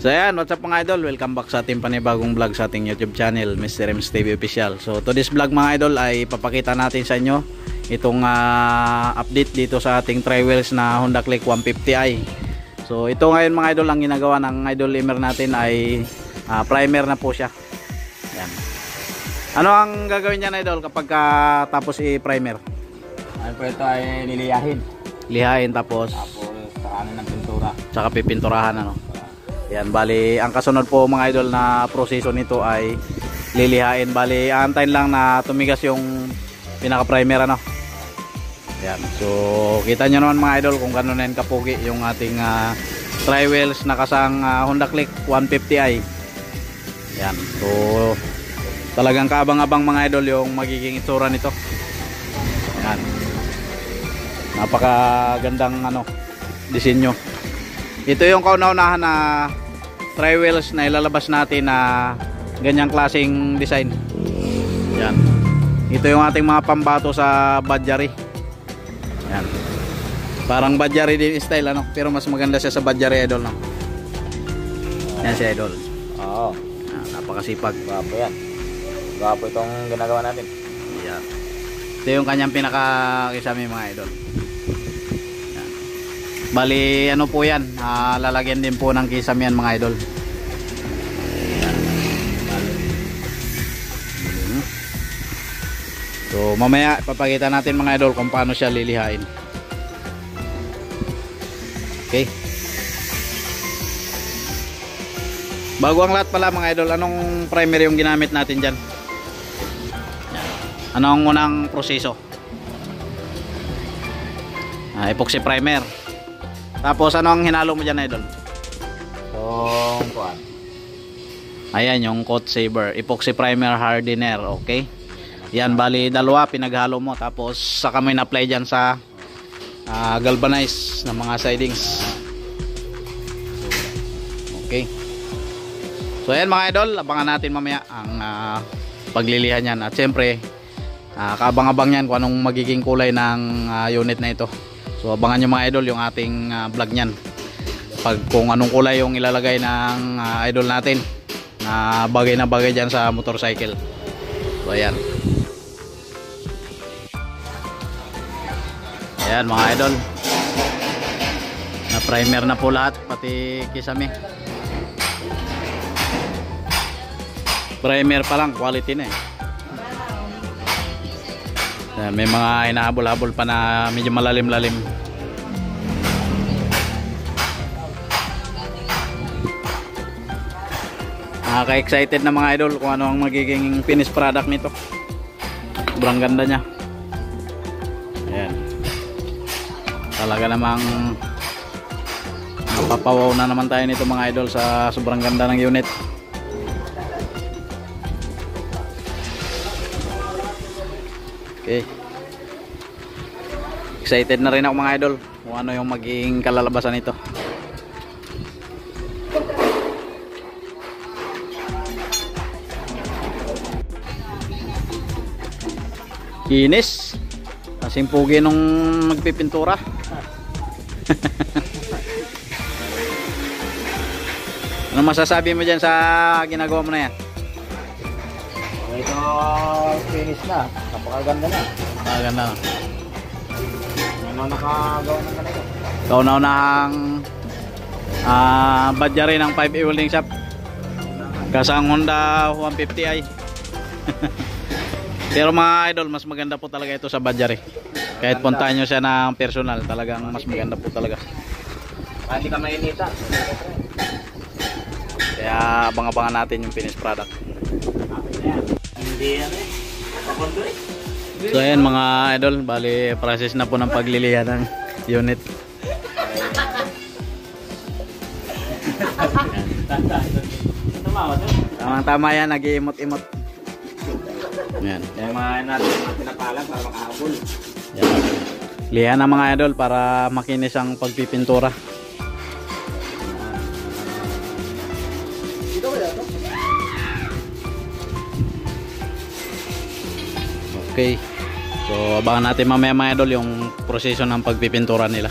So ayan, what's up mga idol? Welcome back sa ating panibagong vlog sa ating YouTube channel, Mr. Ems TV Official. So to this vlog mga idol ay papakita natin sa inyo itong update dito sa ating tri-wheels na Honda Click 150i. So ito ngayon mga idol, ang ginagawa ng idol Emer natin ay primer na po siya. Ayan. Ano ang gagawin niya idol kapag tapos i-primer? Ano po ito ay niliyahin. Lihain tapos sakanin ng pintura. Tsaka pipinturahan ano. Yan, bali ang kasunod po mga idol na proseso nito ay lilihain. Bali aantayin lang na tumigas yung pinaka primer ano. Yan. So kita nyo naman mga idol kung gano'n yan kapugi yung ating tri-wheels na kasang Honda Click 150i. Yan. So talagang kaabang-abang mga idol yung magiging itsura nito. Yan. Napakagandang disenyo. Ito yung kauna-unahan na tri-wheels na ilalabas natin na ganyang klaseng design. Yan. Ito yung ating mga pambato sa Badjari. Yan. Parang Badjari din style ano, pero mas maganda siya sa Badjari idol no. Yan si idol. Oo. Napakasipag. Gwapo yan. Gwapo itong ginagawa natin. Yan. Ito yung kanyang pinaka-kisame mga idol. Bali ano po yan, lalagyan din po ng kisame yan mga idol. So mamaya papakita natin mga idol kung paano siya lilihain. Okay. Bago ang lahat pala mga idol, anong primer yung ginamit natin dyan? Anong unang proseso? Epoxy primer. Tapos ano ang hinalo mo dyan idol? Yung kuan. Ayan yung coat saver, epoxy primer hardener, okay? Yan bali dalawa pinaghalo mo tapos saka mo in-apply dyan sa galvanized na mga sidings. Okay. So ayan mga idol, abangan natin mamaya ang paglilihan yan. At syempre kaabang-abang yan kung anong magiging kulay ng unit na ito. So abangan nyo mga idol yung ating vlog nyan kung anong kulay yung ilalagay ng idol natin na bagay dyan sa motorcycle. So ayan. Ayan mga idol, na primer na po lahat pati kisame. Primer pa lang, quality na may mga hinahabol-habol pa na medyo malalim-lalim. Nakaka-excited na mga idol kung ano ang magiging finished product nito. Sobrang ganda niya. Ayan. Talaga namang napapawaw na naman tayo nito mga idol sa sobrang ganda ng unit. Okay. Excited na rin ako mga idol kung ano yung magiging kalalabasan nito. Kinis. Kasing pugi nung nagpipintura. Ano masasabi mo dyan sa ginagawa mo na yan? Ito finish na. Napakaganda na. Maganda. Ano nakagawa ng ganito? Kauna-unahang Badjari ng 5A welding shop. Kasang Honda 150i. Pero mga idol, mas maganda po talaga ito sa Badjari. Kahit puntahan nyo siya ng personal, talagang mas maganda po talaga. Hindi ka mainita. Kaya abang-abangan natin yung finished product. Hindi yan So ayan mga idol, bali process na po ng paglilihan ng unit. Tama yan, nag-iimot-imot. Yan. Yung mga natin pinapalag para makahabol. Yan. Lihan na mga idol para makinis ang pagpipintura. Okay. So abangan natin mamaya mga idol yung proseso ng pagpipintura nila.